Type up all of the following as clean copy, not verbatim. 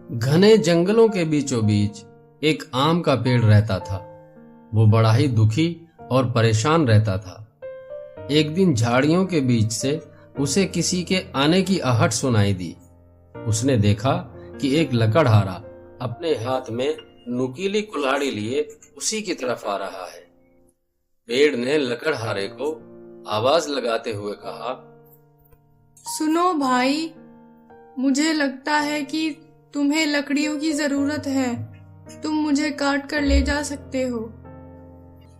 घने जंगलों के बीचों बीच एक आम का पेड़ रहता था। वो बड़ा ही दुखी और परेशान रहता था। एक दिन झाड़ियों के बीच से उसे किसी के आने की आहट सुनाई दी। उसने देखा कि एक लकड़हारा अपने हाथ में नुकीली कुल्हाड़ी लिए उसी की तरफ आ रहा है। पेड़ ने लकड़हारे को आवाज लगाते हुए कहा, सुनो भाई, मुझे लगता है कि तुम्हें लकड़ियों की जरूरत है। तुम मुझे काट कर ले जा सकते हो।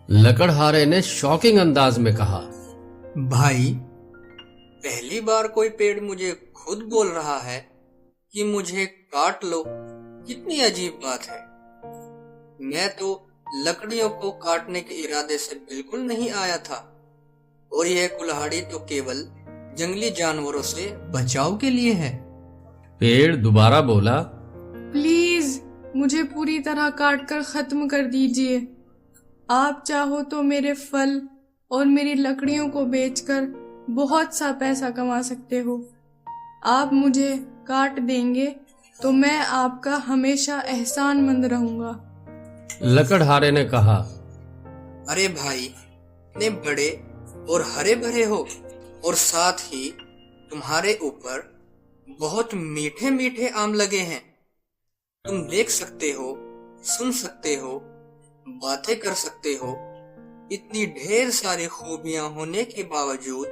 लकड़हारे ने शॉकिंग अंदाज में कहा, भाई, पहली बार कोई पेड़ मुझे खुद बोल रहा है कि मुझे काट लो। कितनी अजीब बात है। मैं तो लकड़ियों को काटने के इरादे से बिल्कुल नहीं आया था, और यह कुल्हाड़ी तो केवल जंगली जानवरों से बचाव के लिए है। पेड़ दोबारा बोला, प्लीज मुझे पूरी तरह काट कर खत्म कर दीजिए। आप चाहो तो मेरे फल और मेरी लकड़ियों को बेचकर बहुत सा पैसा कमा सकते हो। आप मुझे काट देंगे तो मैं आपका हमेशा एहसानमंद रहूंगा। लकड़हारे ने कहा, अरे भाई, इतने बड़े और हरे भरे हो, और साथ ही तुम्हारे ऊपर बहुत मीठे मीठे आम लगे हैं। तुम देख सकते हो, सुन सकते हो, बातें कर सकते हो। इतनी ढेर सारी खूबियां होने के बावजूद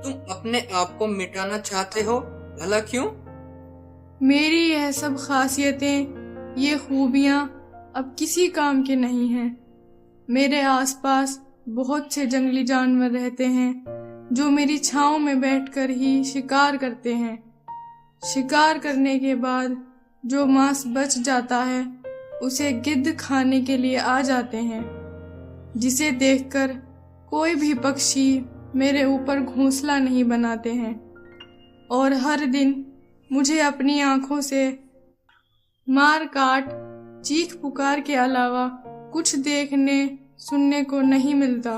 तुम अपने आप को मिटाना चाहते हो। भला क्यों? मेरी यह सब खासियतें, ये खूबियां अब किसी काम के नहीं हैं। मेरे आसपास बहुत से जंगली जानवर रहते हैं जो मेरी छांव में बैठकर ही शिकार करते हैं। शिकार करने के बाद जो मांस बच जाता है उसे गिद्ध खाने के लिए आ जाते हैं, जिसे देखकर कोई भी पक्षी मेरे ऊपर घोंसला नहीं बनाते हैं। और हर दिन मुझे अपनी आंखों से मार काट, चीख पुकार के अलावा कुछ देखने सुनने को नहीं मिलता,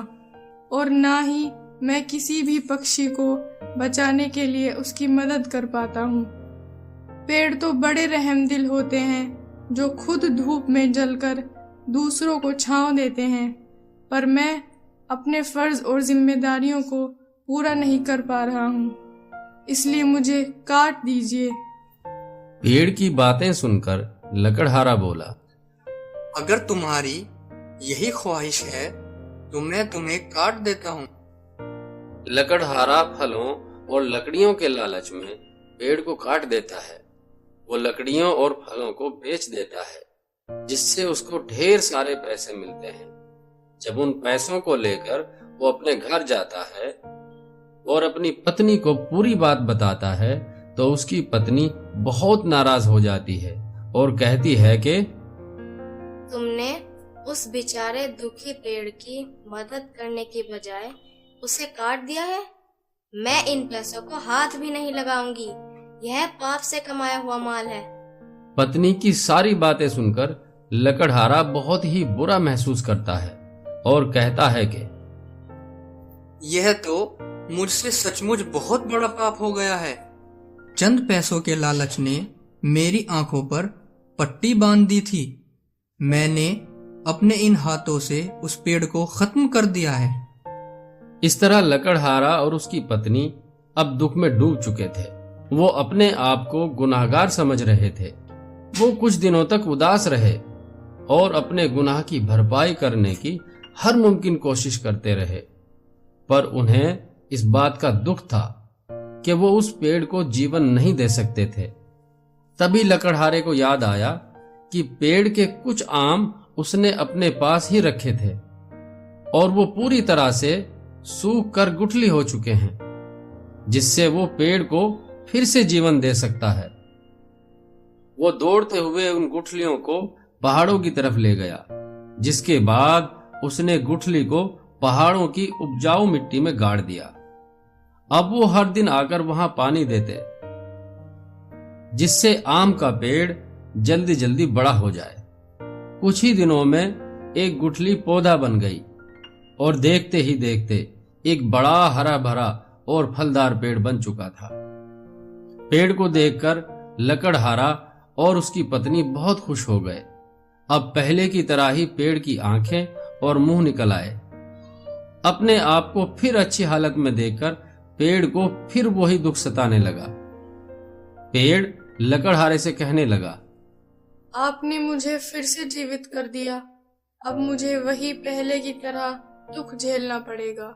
और ना ही मैं किसी भी पक्षी को बचाने के लिए उसकी मदद कर पाता हूँ। पेड़ तो बड़े रहमदिल होते हैं जो खुद धूप में जलकर दूसरों को छांव देते हैं, पर मैं अपने फर्ज और जिम्मेदारियों को पूरा नहीं कर पा रहा हूँ, इसलिए मुझे काट दीजिए। पेड़ की बातें सुनकर लकड़हारा बोला, अगर तुम्हारी यही ख्वाहिश है तो मैं तुम्हें काट देता हूँ। लकड़हारा फलों और लकड़ियों के लालच में पेड़ को काट देता है। वो लकड़ियों और फलों को बेच देता है, जिससे उसको ढेर सारे पैसे मिलते हैं। जब उन पैसों को लेकर वो अपने घर जाता है और अपनी पत्नी को पूरी बात बताता है, तो उसकी पत्नी बहुत नाराज हो जाती है और कहती है कि तुमने उस बेचारे दुखी पेड़ की मदद करने की बजाय उसे काट दिया है। मैं इन पैसों को हाथ भी नहीं लगाऊंगी। यह पाप से कमाया हुआ माल है। पत्नी की सारी बातें सुनकर लकड़हारा बहुत ही बुरा महसूस करता है और कहता है कि यह तो मुझसे सचमुच बहुत बड़ा पाप हो गया है। चंद पैसों के लालच ने मेरी आंखों पर पट्टी बांध दी थी। मैंने अपने इन हाथों से उस पेड़ को खत्म कर दिया है। इस तरह लकड़हारा और उसकी पत्नी अब दुख में डूब चुके थे। वो अपने आप को गुनाहगार समझ रहे थे। वो कुछ दिनों तक उदास रहे और अपने गुनाह की भरपाई करने की हर मुमकिन कोशिश करते रहे, पर उन्हें इस बात का दुख था कि वो उस पेड़ को जीवन नहीं दे सकते थे। तभी लकड़हारे को याद आया कि पेड़ के कुछ आम उसने अपने पास ही रखे थे और वो पूरी तरह से सूख कर गुठली हो चुके हैं, जिससे वो पेड़ को फिर से जीवन दे सकता है। वो दौड़ते हुए उन गुठलियों को पहाड़ों की तरफ ले गया, जिसके बाद उसने गुठली को पहाड़ों की उपजाऊ मिट्टी में गाड़ दिया। अब वो हर दिन आकर वहां पानी देते, जिससे आम का पेड़ जल्दी जल्दी बड़ा हो जाए। कुछ ही दिनों में एक गुठली पौधा बन गई और देखते ही देखते एक बड़ा हरा भरा और फलदार पेड़ बन चुका था। पेड़ को देखकर लकड़हारा और उसकी पत्नी बहुत खुश हो गए। अब पहले की तरह ही पेड़ की आंखें और मुंह निकल आए। अपने आप को फिर अच्छी हालत में देखकर पेड़ को फिर वही दुख सताने लगा। पेड़ लकड़हारे से कहने लगा, आपने मुझे फिर से जीवित कर दिया। अब मुझे वही पहले की तरह दुख झेलना पड़ेगा।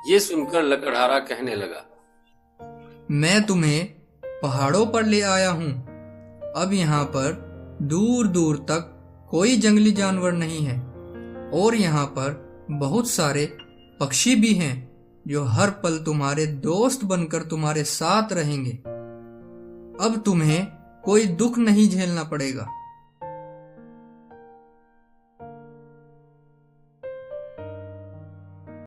ये सुनकर लकड़हारा कहने लगा, मैं तुम्हें पहाड़ों पर ले आया हूँ। अब यहाँ पर दूर दूर तक कोई जंगली जानवर नहीं है और यहाँ पर बहुत सारे पक्षी भी हैं जो हर पल तुम्हारे दोस्त बनकर तुम्हारे साथ रहेंगे। अब तुम्हें कोई दुख नहीं झेलना पड़ेगा।